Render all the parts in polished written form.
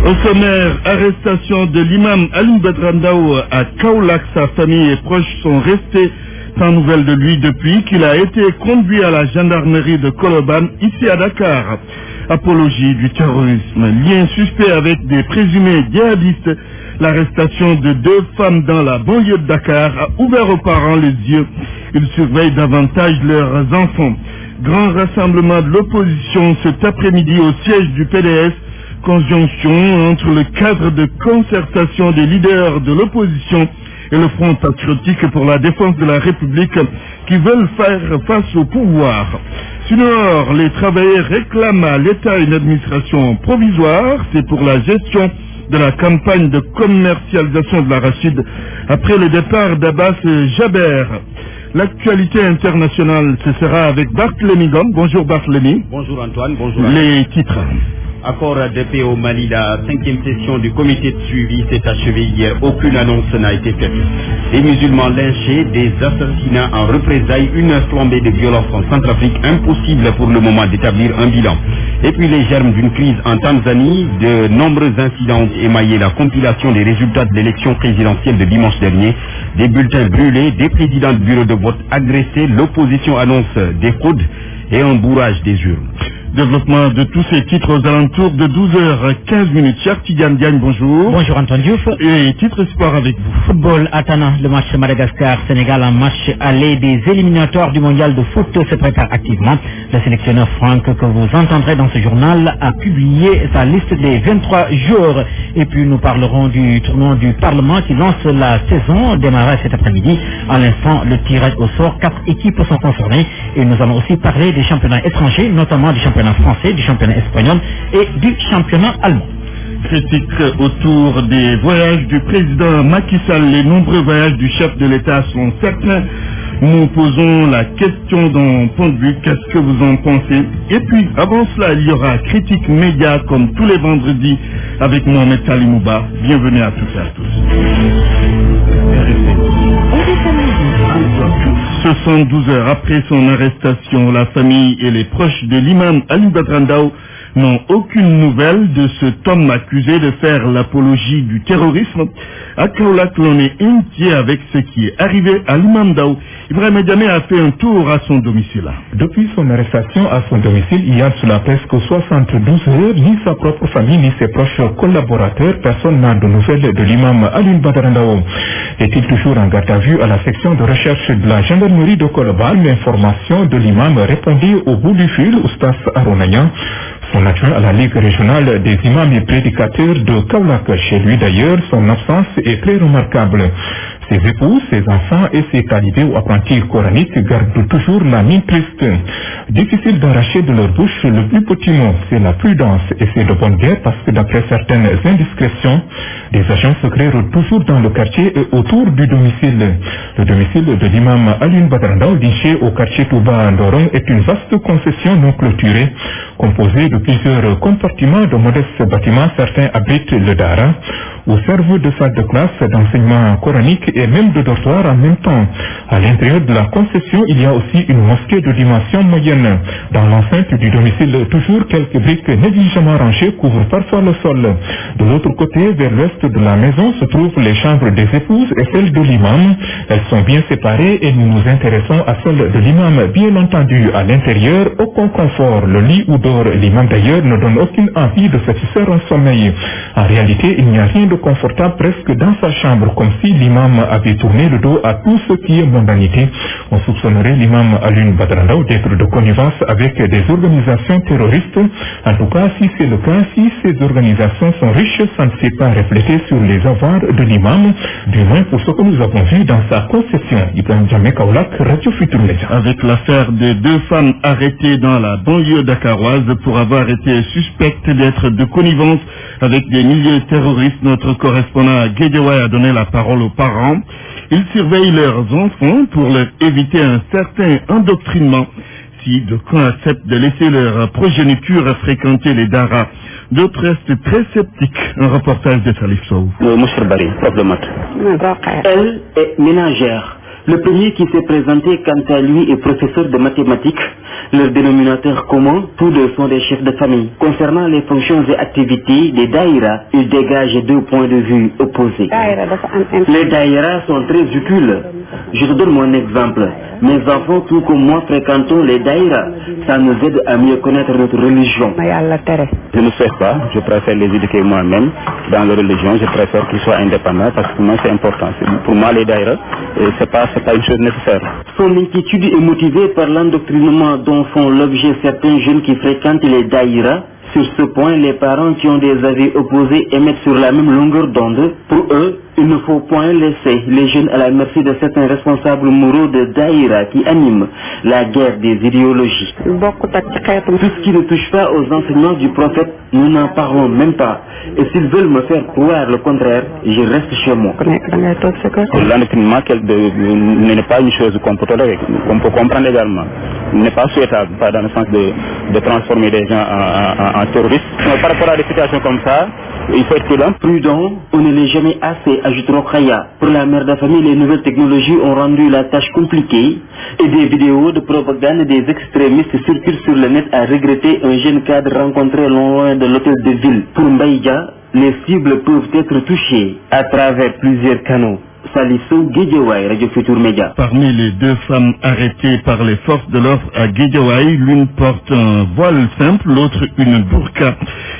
Au sommaire, arrestation de l'imam Alioune Badara Ndao à Kaolack. Sa famille et proches sont restés sans nouvelles de lui depuis qu'il a été conduit à la gendarmerie de Colobane, ici à Dakar. Apologie du terrorisme, lien suspect avec des présumés djihadistes. L'arrestation de 2 femmes dans la banlieue de Dakar a ouvert aux parents les yeux. Ils surveillent davantage leurs enfants. Grand rassemblement de l'opposition cet après-midi au siège du PDS. Conjonction entre le cadre de concertation des leaders de l'opposition et le Front patriotique pour la défense de la République qui veulent faire face au pouvoir. Sinon, les travailleurs réclament à l'État une administration provisoire. C'est pour la gestion de la campagne de commercialisation de l'arachide après le départ d'Abbas Jaber. L'actualité internationale, ce sera avec Barthélémy Gom. Bonjour Barthélémy. Bonjour Antoine, bonjour. Les titres. Accord de paix au Mali, la 5e session du comité de suivi s'est achevée hier. Aucune annonce n'a été faite. Des musulmans lynchés, des assassinats en représailles, une flambée de violence en Centrafrique, impossible pour le moment d'établir un bilan. Et puis les germes d'une crise en Tanzanie, de nombreux incidents ont émaillé la compilation des résultats de l'élection présidentielle de dimanche dernier. Des bulletins brûlés, des présidents de bureaux de vote agressés, l'opposition annonce des fraudes et un bourrage des urnes. Développement de tous ces titres aux alentours de 12h15. Cher Tidiane Diagne, bonjour. Bonjour Antoine Diouf. Et titre sport avec vous. Football Atana, le match Madagascar-Sénégal, un match aller des éliminatoires du mondial de foot se prépare activement. Le sélectionneur Franck, que vous entendrez dans ce journal, a publié sa liste des 23 joueurs. Et puis nous parlerons du tournoi du Parlement qui lance la saison, démarrage cet après-midi. À l'instant, le tirage au sort, 4 équipes sont concernées. Et nous allons aussi parler des championnats étrangers, notamment du championnat français, du championnat espagnol et du championnat allemand. Critique autour des voyages du président Macky Sall. Les nombreux voyages du chef de l'État sont certains. Nous posons la question d'un point de vue. Qu'est-ce que vous en pensez? Et puis, avant cela, il y aura critique média comme tous les vendredis avec Mohamed Salimouba. Bienvenue à toutes et à tous. 72 heures après son arrestation, la famille et les proches de l'imam Alioune Badara Ndao n'ont aucune nouvelle de cet homme accusé de faire l'apologie du terrorisme. À Kaolack, l'on est inquiet avec ce qui est arrivé à l'imam Ndao. Ibrahim Diamé a fait un tour à son domicile. Depuis son arrestation à son domicile, il y a cela presque 72 heures, ni sa propre famille, ni ses proches collaborateurs, personne n'a de nouvelles de l'imam Alioune Badara Ndao. Est-il toujours en garde à vue à la section de recherche de la gendarmerie de Colobane? L'information de l'imam répondit au bout du fil, Oustas Aronayan, son adjoint à la Ligue régionale des imams et prédicateurs de Kaolack. Chez lui d'ailleurs, son absence est très remarquable. Ses épouses, ses enfants et ses talibés ou apprentis coraniques gardent toujours la mine triste. Difficile d'arracher de leur bouche le plus petit mot, c'est la prudence et c'est de bonne guerre parce que d'après certaines indiscrétions, des agents secrets rôdent toujours dans le quartier et autour du domicile. Le domicile de l'imam Alioune Badara Ndao, niché au quartier Touba Ndorong, est une vaste concession non clôturée, composée de plusieurs compartiments de modestes bâtiments. Certains abritent le dara, ou servent de salle de classe, d'enseignement coranique et même de dortoir en même temps. À l'intérieur de la concession, il y a aussi une mosquée de dimension moyenne. Dans l'enceinte du domicile, toujours quelques briques négligemment rangées couvrent parfois le sol. De l'autre côté, vers l'ouest de la maison, se trouvent les chambres des épouses et celles de l'imam. Elles sont bien séparées et nous nous intéressons à celle de l'imam. Bien entendu, à l'intérieur, aucun confort. Le lit où dort l'imam d'ailleurs ne donne aucune envie de satisfaire un sommeil. En réalité, il n'y a rien de confortable presque dans sa chambre, comme si l'imam avait tourné le dos à tout ce qui est mondanité. On soupçonnerait l'imam Alioune Badara Ndao d'être de connivence avec des organisations terroristes. En tout cas, si c'est le cas, si ces organisations sont riches, ça ne s'est pas reflété sur les avoirs de l'imam, du moins pour ce que nous avons vu dans sa concession. Ibrahim Diamé, Kaolack, Radio Futur Média. Avec l'affaire des 2 femmes arrêtées dans la banlieue dakaroise pour avoir été suspectes d'être de connivence avec des milieux terroristes, notre correspondant à Guédiawaye a donné la parole aux parents. Ils surveillent leurs enfants pour leur éviter un certain endoctrinement. Si d'aucuns acceptent de laisser leur progéniture fréquenter les daras, d'autres restent très sceptiques. Un reportage de Salif Sow. Monsieur Barry, prof de maths. Elle est ménagère. Le premier qui s'est présenté, quant à lui, est professeur de mathématiques. Leur dénominateur commun, tous deux sont des chefs de famille. Concernant les fonctions et activités des daïras, ils dégagent deux points de vue opposés. Les daïras sont très utiles. Je te donne mon exemple. Mes enfants, tout comme moi, fréquentons les daïras. Ça nous aide à mieux connaître notre religion. Je ne sais pas, je préfère les éduquer moi-même dans la religion, je préfère qu'ils soient indépendants parce que pour moi c'est important. Pour moi les daïras, c'est pas une chose nécessaire. Son inquiétude est motivée par l'endoctrinement dont font l'objet certains jeunes qui fréquentent les daïras. Sur ce point, les parents qui ont des avis opposés émettent sur la même longueur d'onde. Pour eux, il ne faut point laisser les jeunes à la merci de certains responsables moraux de daïra qui animent la guerre des idéologies. Tout ce qui ne touche pas aux enseignements du prophète, nous n'en parlons même pas. Et s'ils veulent me faire croire le contraire, je reste chez moi. L'endoctrinement n'est pas une chose qu'on peut tolérer, qu'on peut comprendre également. Il n'est pas souhaitable, pas dans le sens de transformer les gens en terroristes. Par rapport à des situations comme ça, il faut être prudent, on ne l'est jamais assez, ajoute Rokhaya. Pour la mère de famille, les nouvelles technologies ont rendu la tâche compliquée et des vidéos de propagande des extrémistes circulent sur le net à regretter un jeune cadre rencontré loin de l'hôtel de ville. Pour Mbaïdia, les cibles peuvent être touchées à travers plusieurs canaux. Salissou Guédiawaye, Radio Futur Média. Parmi les deux femmes arrêtées par les forces de l'ordre à Guédiawaye, l'une porte un voile simple, l'autre une burqa.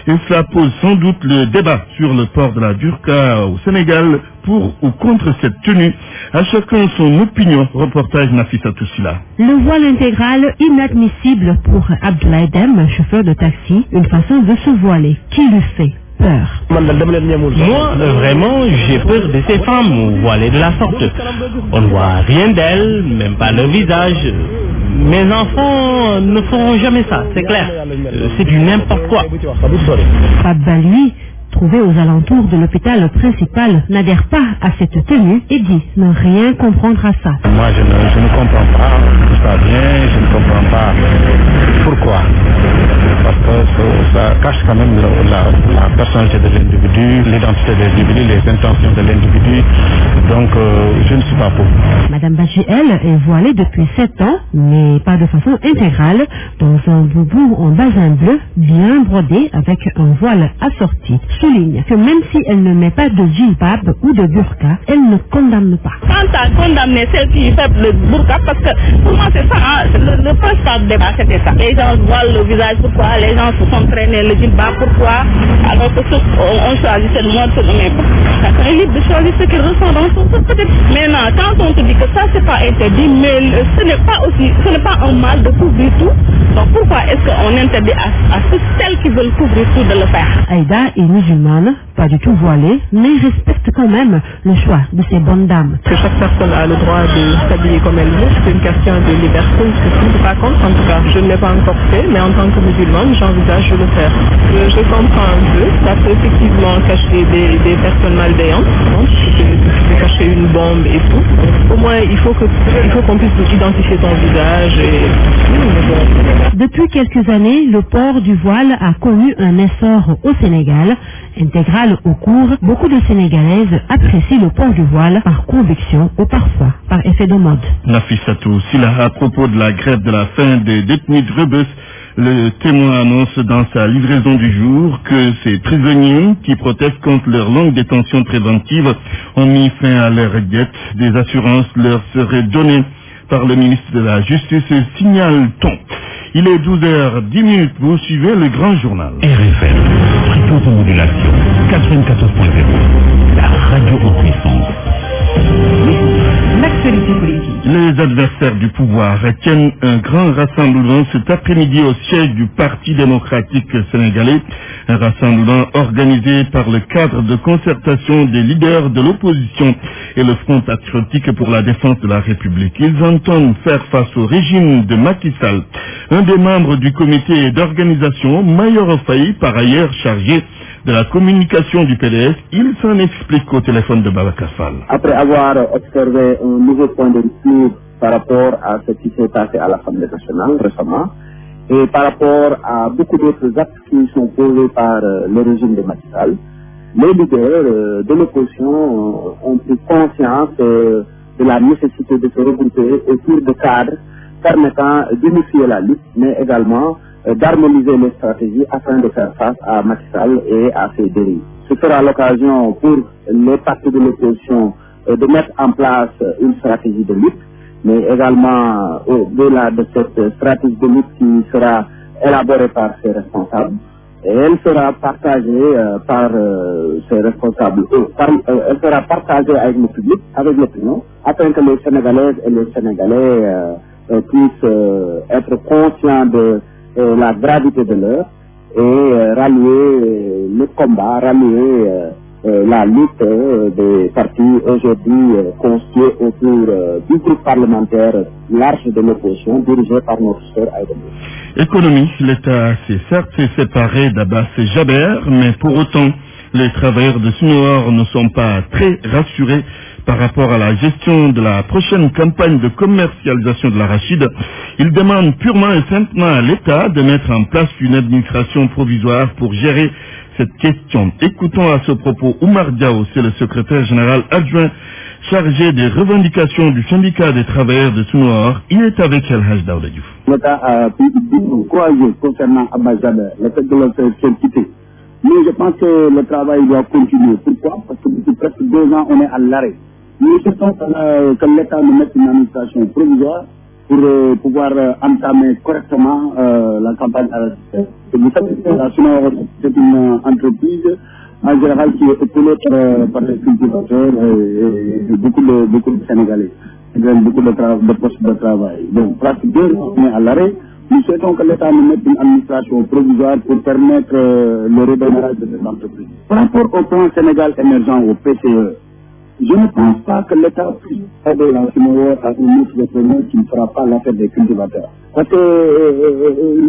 Et cela pose sans doute le débat sur le port de la burqa au Sénégal, pour ou contre cette tenue. À chacun son opinion. Reportage Nafissa Toussila. Le voile intégral inadmissible pour Abdoulaye Dem, chauffeur de taxi, une façon de se voiler. Qui lui fait peur? Moi, vraiment, j'ai peur de ces femmes voilées de la sorte. On ne voit rien d'elles, même pas le visage. Mes enfants ne feront jamais ça, c'est clair. C'est du n'importe quoi. Fabba, lui, trouvé aux alentours de l'hôpital principal, n'adhère pas à cette tenue et dit ne rien comprendre à ça. Moi, je ne comprends pas tout ça bien, je ne comprends pas pourquoi. Parce que ça cache quand même la personnalité de l'individu, l'identité de l'individu, les intentions de l'individu. Donc, je ne suis pas pour. Madame Badji, elle, est voilée depuis 7 ans, mais pas de façon intégrale, dans un boubou en basin bleu, bien brodé avec un voile assorti. Souligne que même si elle ne met pas de djilbab ou de burqa, elle ne condamne pas. Quant à condamner celle qui fait le burqa, parce que pour moi c'est ça, hein, le principal débat c'était ça. Les gens voilent le visage, pourquoi les gens se sont traînés le djilbab, pourquoi, alors que on choisissait de montrer de n'importe. Chacun est libre de choisir ce qu'il ressent dans son corps peut-être. Maintenant, quand on te dit que ça c'est pas interdit, mais ce n'est pas un mal de couvrir tout, donc pourquoi est-ce qu'on interdit à celles qui veulent couvrir tout de le faire? Aïda est musulmane, pas du tout voilée, mais respecte quand même le choix de ces bonnes dames. Que chaque personne a le droit de s'habiller comme elle veut, c'est une question de liberté, c'est tout. Par contre, en tout cas, je ne l'ai pas encore fait, mais en tant que musulmane, j'envisage de le faire. Je comprends un peu, ça peut effectivement cacher des personnes malveillantes, ça peut cacher une bombe et tout. Au moins, il faut qu'on puisse identifier ton visage. Depuis quelques années, le port du voile a connu un essor au Sénégal. Intégral au cours, beaucoup de Sénégalaises apprécient le port du voile par conviction ou parfois par effet de mode. Nafissatou Silla, à propos de la grève de la faim des détenus de Rebus, le témoin annonce dans sa livraison du jour que ces prisonniers qui protestent contre leur longue détention préventive ont mis fin à leur diète. Des assurances leur seraient données par le ministre de la Justice, signale-t-on. Il est 12h10, vous suivez le grand journal. RFM, fréquence en modulation, 94.0, la radio en puissance. L'actualité politique. Les adversaires du pouvoir tiennent un grand rassemblement cet après-midi au siège du Parti démocratique sénégalais. Un rassemblement organisé par le cadre de concertation des leaders de l'opposition et le Front patriotique pour la défense de la République. Ils entendent faire face au régime de Macky Sall. Un des membres du comité d'organisation, Mayoro Faye, par ailleurs chargé de la communication du PDS, il s'en explique au téléphone de Babacar Fall. Après avoir observé un nouveau point de rupture par rapport à ce qui s'est passé à l'Assemblée nationale récemment, et par rapport à beaucoup d'autres actes qui sont posés par le régime de Macky Sall, les leaders de l'opposition ont pris conscience de la nécessité de se regrouper autour de cadres permettant d'unifier la lutte, mais également d'harmoniser les stratégies afin de faire face à Macky Sall et à ses dérives. Ce sera l'occasion pour les partis de l'opposition de mettre en place une stratégie de lutte, mais également au-delà de cette stratégie de lutte qui sera élaborée par ses responsables, et elle sera partagée par ses responsables, elle sera partagée avec le public, avec l'opinion, afin que les Sénégalaises et les Sénégalais puissent être conscients de la gravité de l'heure et rallier le combat, rallier la lutte des partis aujourd'hui constitués autour du groupe parlementaire large de l'opposition dirigé par notre sœur Aïda. Économie, l'État s'est certes séparé d'Abbas Jaber, mais pour autant, les travailleurs de Sunoor ne sont pas très rassurés par rapport à la gestion de la prochaine campagne de commercialisation de l'arachide. Ils demandent purement et simplement à l'État de mettre en place une administration provisoire pour gérer cette question. Écoutons à ce propos Oumar Diao, c'est le secrétaire général adjoint chargé des revendications du syndicat des travailleurs de Sunoor. Il est avec El Haj Daouda Diouf. L'État a pu courager concernant Abbas Jaber, le fait de le faire quitter. Mais je pense que le travail doit continuer. Pourquoi? Parce que depuis presque 2 ans, on est à l'arrêt. Nous souhaitons que l'État nous mette une administration provisoire pour pouvoir entamer correctement la campagne arachide. Vous savez que la Sunoor, c'est une entreprise en général qui est épaulée par les cultivateurs et beaucoup de Sénégalais. Il y a beaucoup de postes de travail. Donc, presque 2 ans, on est à l'arrêt. Nous souhaitons que l'État nous mette une administration provisoire pour permettre le redémarrage de cette entreprise. Par rapport au plan Sénégal émergent, au PCE, je ne pense pas que l'État puisse aider la Sunoor à une autre repreneur qui ne fera pas l'affaire des cultivateurs. Parce que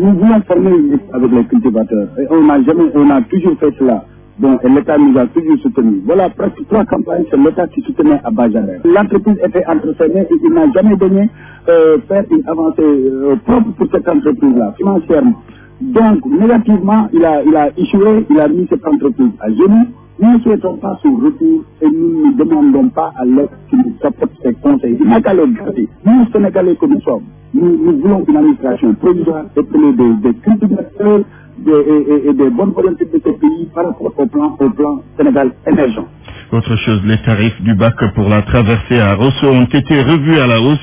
nous voulons former une liste avec les cultivateurs. Et on a toujours fait cela. Bon, et l'État nous a toujours soutenus. Voilà, presque 3 campagnes, c'est l'État qui soutenait Abbas Jaber. L'entreprise était entre ses mains et il n'a jamais donné faire une avancée propre pour cette entreprise-là, financièrement. Donc, négativement, il a échoué, il a mis cette entreprise à genoux. Nous ne souhaitons pas son retour et nous ne demandons pas à l'État qui nous apporte ses conseils. Il n'a qu'à le garder. Nous, Sénégalais que nous sommes, nous voulons une administration provisoire et des cultivateurs et des bonnes volontés de ce pays par rapport au plan Sénégal émergent. Autre chose, les tarifs du bac pour la traversée à Rosso ont été revus à la hausse.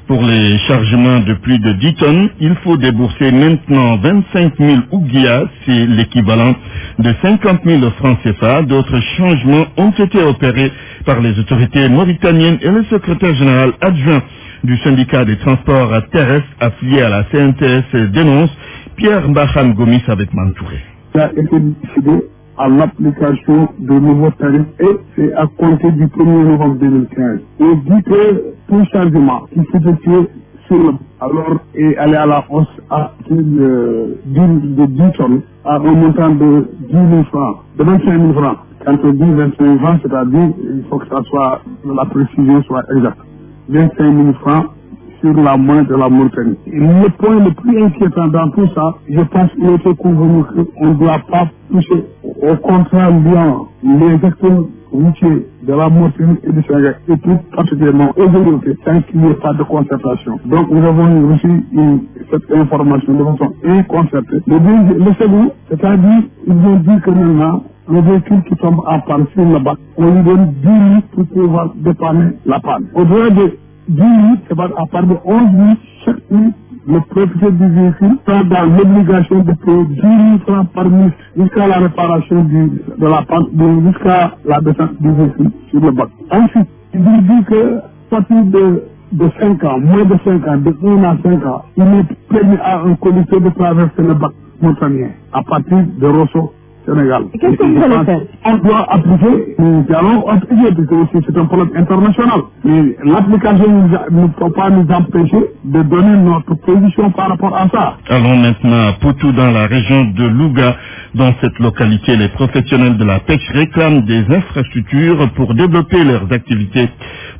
Pour les chargements de plus de 10 tonnes, il faut débourser maintenant 25 000 ouguias, c'est l'équivalent de 50 000 francs CFA. D'autres changements ont été opérés par les autorités mauritaniennes et le secrétaire général adjoint du syndicat des transports terrestres affilié à la CNTS dénonce. Pierre Mbahan Gomis avec Mantouré. Ça a été décidé à l'application de nouveaux tarifs et c'est à compter du 1er novembre 2015. On dit que tout changement qui s'effectue sur le alors est allé à la hausse à plus de 10 tonnes à un montant de 10 000 francs, de 25 000 francs. Quand on dit 25 000 francs, c'est-à-dire il faut que ça soit, la précision soit exacte. 25 000 francs sur la monnaie de la Mauritanie. Le point le plus inquiétant dans tout ça, je pense qu'il était convenu qu'on ne doit pas toucher au contrat liant les acteurs routiers de la Mauritanie et du Sénégal, et tout particulièrement aux autorités, sans qu'il n'y ait pas de concertation. Donc nous avons reçu cette information de façon inconcertée. Le second, c'est-à-dire, ils ont dit que maintenant, le véhicule qui tombe en panne sur le bac, on lui donne 10 minutes pour pouvoir dépanner la panne. Au-delà de 10 minutes, c'est à part de 11 minutes, chaque minute, le propriétaire du véhicule sera dans l'obligation de payer 10 000 francs par minute jusqu'à la réparation de la panne, jusqu'à la descente du véhicule sur le bac. Ensuite, il dit que, à partir de 5 ans, moins de 5 ans, de 1 à 5 ans, il est permis à un conducteur de traverser le bac montagnien à partir de Rosso, Sénégal. Qu'est-ce que vous allez faire? On doit appliquer, nous allons appliquer, parce que aussi c'est un problème international. Mais l'application ne peut pas nous empêcher de donner notre position par rapport à ça. Allons maintenant à Poutou dans la région de Louga. Dans cette localité, les professionnels de la pêche réclament des infrastructures pour développer leurs activités.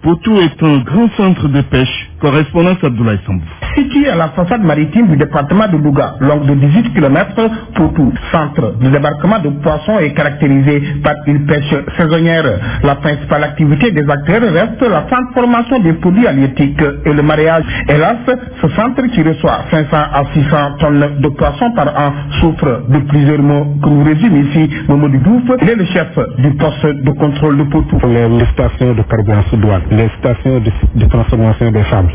Poutou est un grand centre de pêche Correspondance Abdoulaye Sambou. Situé à la façade maritime du département de Louga, longue de 18 km, Potou, centre de débarquement de poissons, est caractérisé par une pêche saisonnière. La principale activité des acteurs reste la transformation des produits halieutiques et le mareyage. Hélas, ce centre qui reçoit 500 à 600 tonnes de poissons par an souffre de plusieurs maux que nous résume ici Mamadou Diouf. Il est le chef du poste de contrôle de Potou. Les stations de carburant sous douane, les stations de transformation des femmes.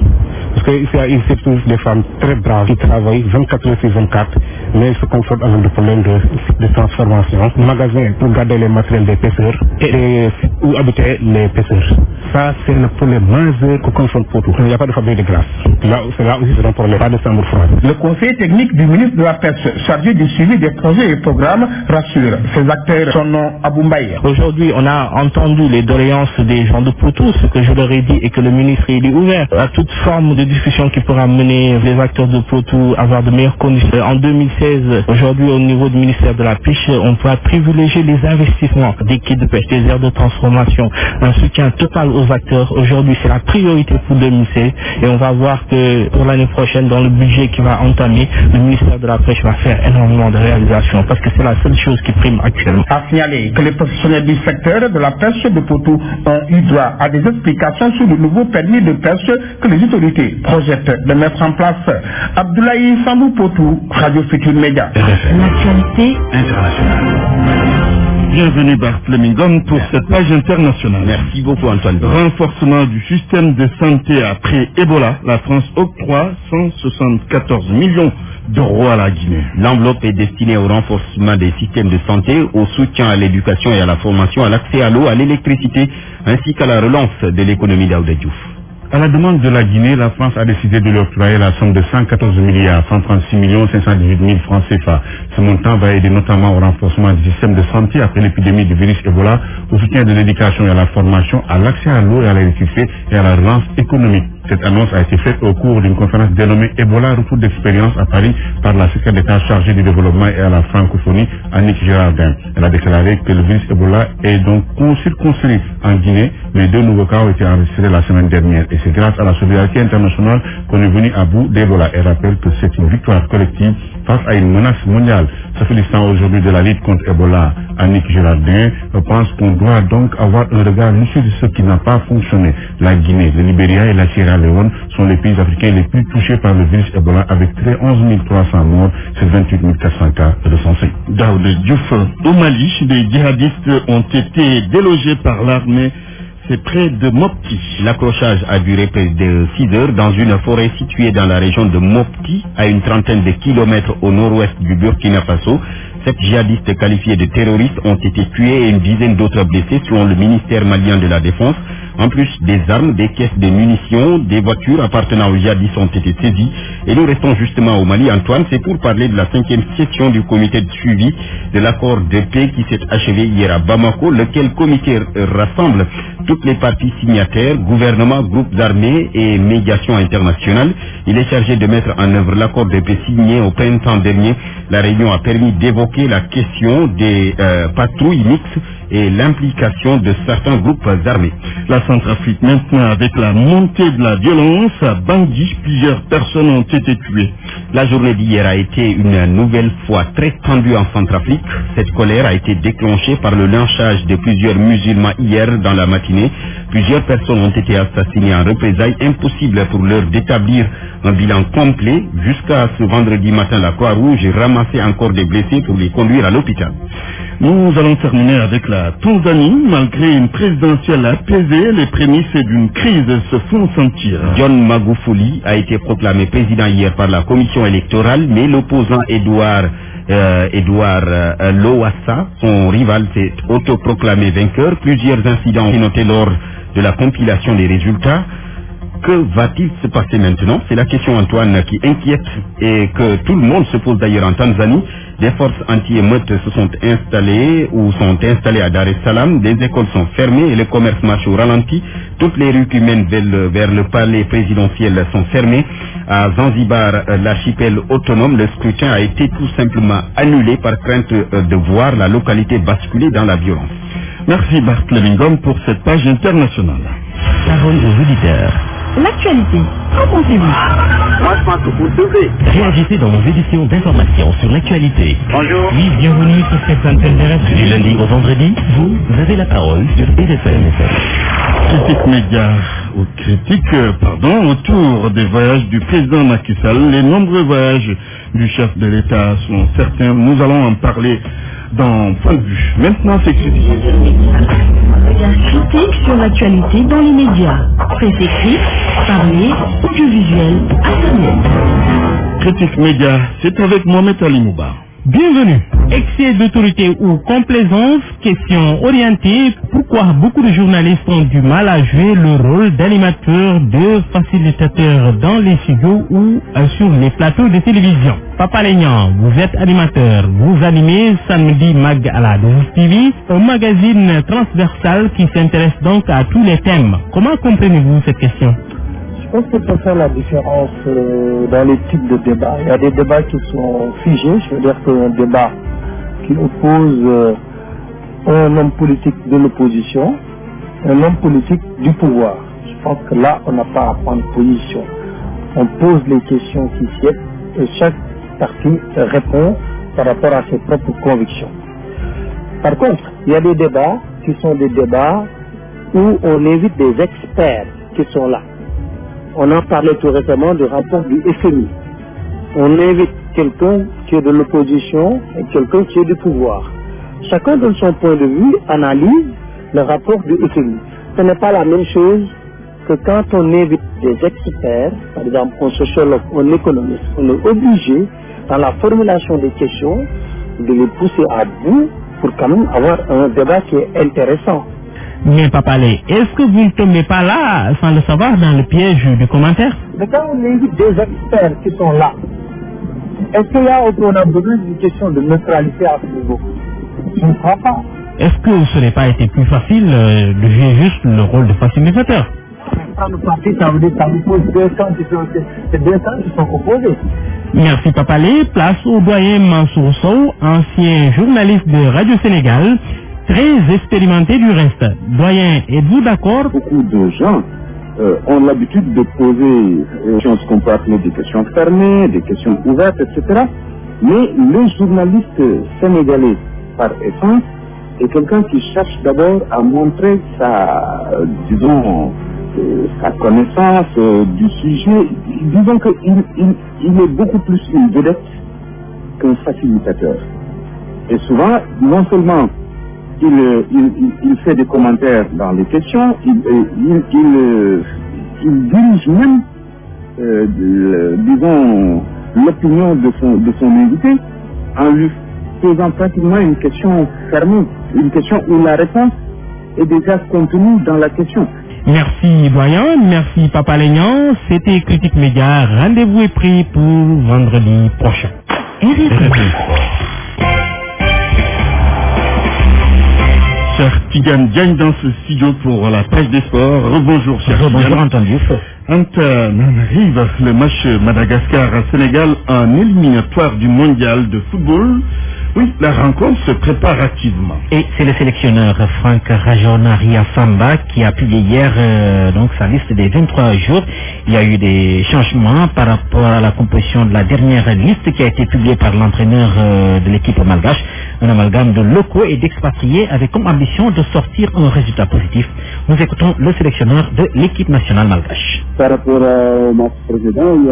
Parce qu'il y a surtout des femmes très braves qui travaillent 24 heures sur 24, mais ils se confrontent avec des problèmes de transformation. Magasins pour garder les matériels des pêcheurs et où habitaient les pêcheurs. Ça, c'est le problème majeur que confronte Potou. Il n'y a pas de fabrique de glace. Là aussi, c'est un problème, pas de chambre froide. Le conseiller technique du ministre de la Pêche, chargé du suivi des projets et programmes, rassure ses acteurs. Son nom, Aboumbaye. Aujourd'hui, on a entendu les doléances des gens de Potou, ce que je leur ai dit, et que le ministre est ouvert à toute forme de discussion qui pourra mener les acteurs de Potou à avoir de meilleures conditions. En 2016, aujourd'hui, au niveau du ministère de la Pêche, on pourra privilégier les investissements des quais de pêche, des aires de transformation, un soutien total aux acteurs. Aujourd'hui, c'est la priorité pour 2016 et on va voir que pour l'année prochaine, dans le budget qui va entamer, le ministère de la Pêche va faire énormément de réalisations parce que c'est la seule chose qui prime actuellement. A signaler que les professionnels du secteur de la pêche de Potou ont eu droit à des explications sur le nouveau permis de pêche que les autorités projettent de mettre en place. Abdoulaye Sambou Potou, Radio Futur Média. L'actualité internationale. Bienvenue Barthélémy Ngom pour cette page internationale. Merci beaucoup Antoine. Renforcement du système de santé après Ebola. La France octroie 174 millions d'euros à la Guinée. L'enveloppe est destinée au renforcement des systèmes de santé, au soutien à l'éducation et à la formation, à l'accès à l'eau, à l'électricité, ainsi qu'à la relance de l'économie d'Aouda Diouf. À la demande de la Guinée, la France a décidé de lui octroyer la somme de 114 milliards 136 millions 518 000 francs CFA. Ce montant va aider notamment au renforcement du système de santé après l'épidémie du virus Ebola, au soutien de l'éducation et à la formation, à l'accès à l'eau et à l'électricité et à la relance économique. Cette annonce a été faite au cours d'une conférence dénommée Ebola Retour d'expérience à Paris par la secrétaire d'État chargée du développement et à la francophonie, Annick Girardin. Elle a déclaré que le virus Ebola est donc circonscrit en Guinée, mais 2 nouveaux cas ont été enregistrés la semaine dernière. Et c'est grâce à la solidarité internationale qu'on est venu à bout d'Ebola. Elle rappelle que c'est une victoire collective face à une menace mondiale. Se félicitant aujourd'hui de la lutte contre Ebola, Annick Girardin pense qu'on doit donc avoir un regard lucide sur ce qui n'a pas fonctionné. La Guinée, le Libéria et la Sierra Leone sont les pays africains les plus touchés par le virus Ebola avec 11 300 morts sur 28 400 cas recensés. Daoud Diouf, au Mali, des djihadistes ont été délogés par l'armée. C'est près de Mopti. L'accrochage a duré près de 6 heures dans une forêt située dans la région de Mopti, à une trentaine de kilomètres au nord-ouest du Burkina Faso. 7 djihadistes qualifiés de terroristes ont été tués et une dizaine d'autres blessés selon le ministère malien de la Défense. En plus, des armes, des caisses de munitions, des voitures appartenant aux djihadistes ont été saisies. Et nous restons justement au Mali, Antoine, c'est pour parler de la 5e session du comité de suivi de l'accord de paix qui s'est achevé hier à Bamako, lequel comité rassemble toutes les parties signataires, gouvernements, groupes armés et médiation internationale. Il est chargé de mettre en œuvre l'accord de paix signé au printemps dernier. La réunion a permis d'évoquer la question des patrouilles mixtes et l'implication de certains groupes armés. La Centrafrique maintenant, avec la montée de la violence à Bangui, plusieurs personnes ont été tuées. La journée d'hier a été une nouvelle fois très tendue en Centrafrique. Cette colère a été déclenchée par le lynchage de plusieurs musulmans hier dans la matinée. Plusieurs personnes ont été assassinées en représailles. Impossible pour l'heure d'établir un bilan complet. Jusqu'à ce vendredi matin, la Croix-Rouge ramassait encore des blessés pour les conduire à l'hôpital. Nous allons terminer avec la Tanzanie. Malgré une présidentielle apaisée, les prémices d'une crise se font sentir. John Magufuli a été proclamé président hier par la commission électorale, mais l'opposant Edouard Lowassa, son rival, s'est autoproclamé vainqueur. Plusieurs incidents ont été notés lors de la compilation des résultats. Que va-t-il se passer maintenant? C'est la question, Antoine, qui inquiète et que tout le monde se pose d'ailleurs en Tanzanie. Des forces anti-émeutes se sont installées à Dar es Salaam. Des écoles sont fermées et le commerce marche au ralenti. Toutes les rues qui mènent vers le palais présidentiel sont fermées. À Zanzibar, l'archipel autonome, le scrutin a été tout simplement annulé par crainte de voir la localité basculer dans la violence. Merci Barthélémy Ngom pour cette page internationale. Parole aux auditeurs. L'actualité, qu'en pensez-vous? Moi, je pense que vous devez. Réagissez dans nos éditions d'information sur l'actualité. Bonjour. Oui, bienvenue sur cette antenne terrestre du lundi au vendredi. Vous avez la parole sur BFM. Critique média autour des voyages du président Macky Sall. Les nombreux voyages du chef de l'État sont certains. Nous allons en parler dans Point de vue. Maintenant, c'est critique sur l'actualité dans les médias. Presse écrite, parlée, audiovisuel, internet. Critique média, c'est avec Mohamed Ali Mouba. Bienvenue. Excès d'autorité ou complaisance, question orientée. Pourquoi beaucoup de journalistes ont du mal à jouer le rôle d'animateur, de facilitateur dans les studios ou sur les plateaux de télévision? Papa Lénian, vous êtes animateur. Vous animez Samedi Mag à la 12TV, un magazine transversal qui s'intéresse donc à tous les thèmes. Comment comprenez-vous cette question? Je pense que c'est ça la différence dans les types de débats. Il y a des débats qui sont figés, je veux dire qu'un débat qui oppose un homme politique de l'opposition, un homme politique du pouvoir. Je pense que là, on n'a pas à prendre position. On pose les questions qui sied et chaque parti répond par rapport à ses propres convictions. Par contre, il y a des débats qui sont des débats où on invite des experts qui sont là. On en parlait tout récemment du rapport du FMI. On invite quelqu'un qui est de l'opposition et quelqu'un qui est du pouvoir. Chacun de son point de vue analyse le rapport du FMI. Ce n'est pas la même chose que quand on invite des experts, par exemple un sociologue ou un économiste. On est obligé, dans la formulation des questions, de les pousser à bout pour quand même avoir un débat qui est intéressant. Mais Papa Lé, est-ce que vous ne tombez pas là, sans le savoir, dans le piège du commentaire? Mais quand on invite des experts qui sont là, est-ce qu'il y a besoin d'une question de neutralité à ce niveau? Je ne crois pas. Est-ce que ce n'est pas été plus facile de jouer juste le rôle de facilitateur? Ça veut dire que ça vous pose deux camps qui sont opposés. Merci Papa Lé. Place au doyen Mansour Sow, ancien journaliste de Radio Sénégal, très expérimenté du reste. Doyen, êtes-vous d'accord? Beaucoup de gens ont l'habitude de poser ce qu'on peut appeler des questions fermées, des questions ouvertes, etc. Mais le journaliste sénégalais, par essence, est quelqu'un qui cherche d'abord à montrer sa connaissance du sujet. Disons qu'il est beaucoup plus une vedette qu'un facilitateur. Et souvent, non seulement il fait des commentaires dans les questions, il dirige même, l'opinion de son invité en lui posant pratiquement une question fermée, une question où la réponse est déjà contenue dans la question. Merci doyen, merci Papa Lénian. C'était Critique Média. Rendez-vous est pris pour vendredi prochain. Cher Tigane Diagne dans ce studio pour la page des sports. Rebonjour, cher Tigane. Bonjour, entendu. Arrive le match Madagascar-Sénégal en éliminatoire du mondial de football. Oui, la rencontre se prépare activement. Et c'est le sélectionneur Franck Rajonaria Samba qui a publié hier donc sa liste des 23 jours. Il y a eu des changements par rapport à la composition de la dernière liste qui a été publiée par l'entraîneur de l'équipe malgache. Un amalgame de locaux et d'expatriés avec comme ambition de sortir un résultat positif. Nous écoutons le sélectionneur de l'équipe nationale malgache. Par rapport au match précédent, il y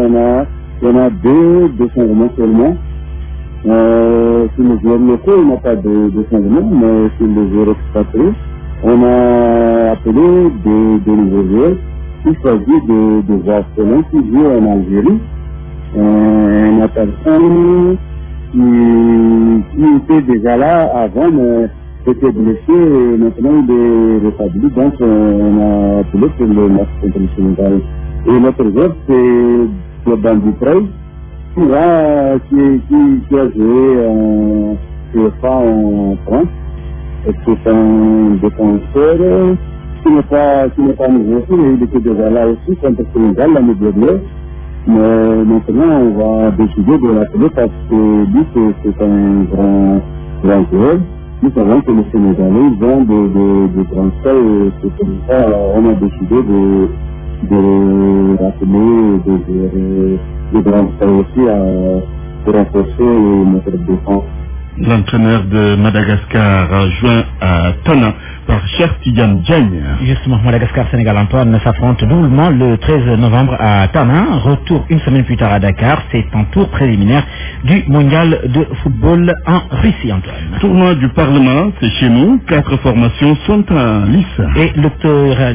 en a deux changements seulement. Sur les joueurs locaux, il n'y a pas de changement, mais sur les joueurs expatriés, on a appelé des nouveaux joueurs qui choisissent de joueurs selon qui jouent en Algérie. On a personne qui était déjà là avant, mais était blessé et maintenant il est rétabli. Donc on a appelé pour le match contre le Sénégal. Et notre joueur, c'est le Bambou Prey, qui a joué en UEFA en France. Et c'est un défenseur qui n'est pas nouveau, il était déjà là aussi contre le Sénégal l'année dernière. Mais maintenant on va décider de l'appeler parce que lui c'est un grand joueur. Nous savons que les Sénégalais ont de grands faits et c'est comme ça on a décidé de rappeler, de renforcer aussi pour renforcer notre défense. L'entraîneur de Madagascar joint à Tana par Cheikh Tidiane Diagne. Justement, Madagascar-Sénégal, Antoine, s'affronte doublement le 13 novembre à Tana. Retour une semaine plus tard à Dakar. C'est un tour préliminaire du mondial de football en Russie, Antoine. Tournoi du Parlement, c'est chez nous. 4 formations sont en lice. Et le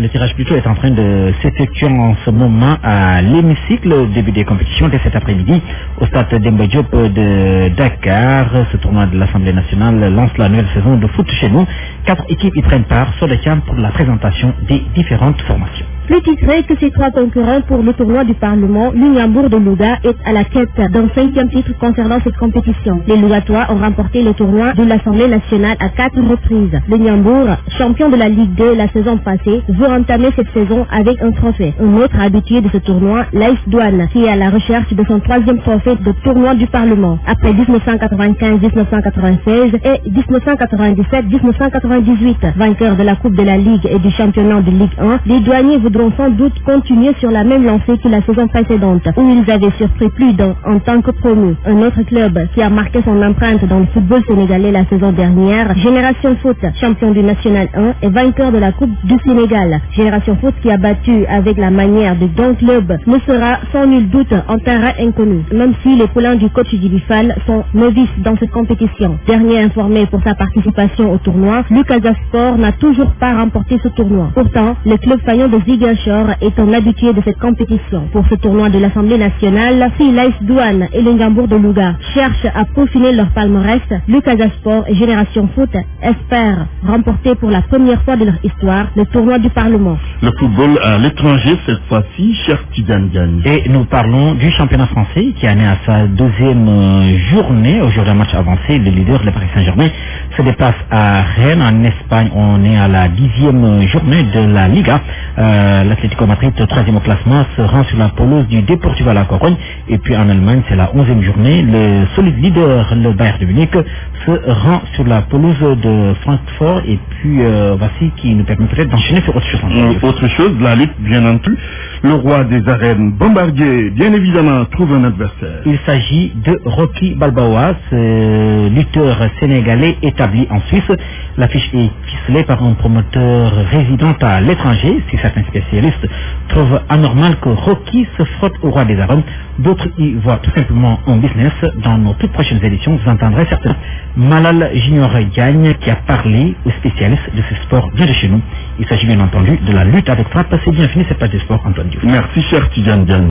tirage plutôt est en train de s'effectuer en ce moment à l'hémicycle. Au début des compétitions dès cet après-midi au stade Demba Diop de Dakar. Ce tournoi de l'Assemblée nationale lance la nouvelle saison de foot chez nous. 4 équipes y prennent part sur le camp pour la présentation des différentes formations. Plus titré que ses 3 concurrents pour le tournoi du Parlement, l'Uniambour de Louga est à la quête d'un 5e titre concernant cette compétition. Les Lougatois ont remporté le tournoi de l'Assemblée nationale à 4 reprises. L'Uniambour, champion de la Ligue 2 la saison passée, veut entamer cette saison avec un trophée. Un autre habitué de ce tournoi, l'AS Douane, qui est à la recherche de son 3e trophée de tournoi du Parlement. Après 1995-1996 et 1997-1998, vainqueurs de la Coupe de la Ligue et du championnat de Ligue 1, les douaniers voudront sans doute continuer sur la même lancée que la saison précédente, où ils avaient surpris plus d'un en tant que promus. Un autre club qui a marqué son empreinte dans le football sénégalais la saison dernière, Génération Foot, champion du National 1 et vainqueur de la Coupe du Sénégal. Génération Foot qui a battu avec la manière de Don Club ne sera sans nul doute en terrain inconnu, même si les poulains du coach Djibifal sont novices dans cette compétition. Dernier informé pour sa participation au tournoi, Lucas Sport n'a toujours pas remporté ce tournoi. Pourtant, le club faillant de Ziguinchor est un habitué de cette compétition. Pour ce tournoi de l'Assemblée nationale, si l'AS Douane et l'Ingambour de Louga cherchent à peaufiner leur palmarès, Lucas Sport et Génération Foot espèrent remporter pour la première fois de leur histoire le tournoi du Parlement. Le football à l'étranger, cette fois-ci, Cheikh Tidiane Diagne. Et nous parlons du championnat français qui en est à sa 2e journée. Aujourd'hui, un match avancé. Le leader, le Paris Saint-Germain, se déplace à Rennes. En Espagne, on est à la 10e journée de la Liga. L'Atlético Madrid, 3e au classement, se rend sur la pelouse du Deportivo à la Corogne. Et puis en Allemagne, c'est la 11e journée. Le solide leader, le Bayern de Munich, se rend sur la pelouse de Francfort. Et puis voici qui nous permet peut-être d'enchaîner sur autre chose. Autre chose, la lutte, bien entendu. Le roi des arènes, Bombardier, bien évidemment, trouve un adversaire. Il s'agit de Rocky Balboa, ce lutteur sénégalais établi en Suisse. L'affiche est ficelée par un promoteur résident à l'étranger. Si certains spécialistes trouvent anormal que Rocky se frotte au roi des arènes, d'autres y voient tout simplement un business. Dans nos toutes prochaines éditions, vous entendrez certainement Malal Junior Gagne qui a parlé aux spécialistes de ce sport bien de chez nous. Il s'agit bien entendu de la lutte avec frappe. C'est bien fini cette page de sport, Antoine Diouf. Merci, cher Tidiane Diagne.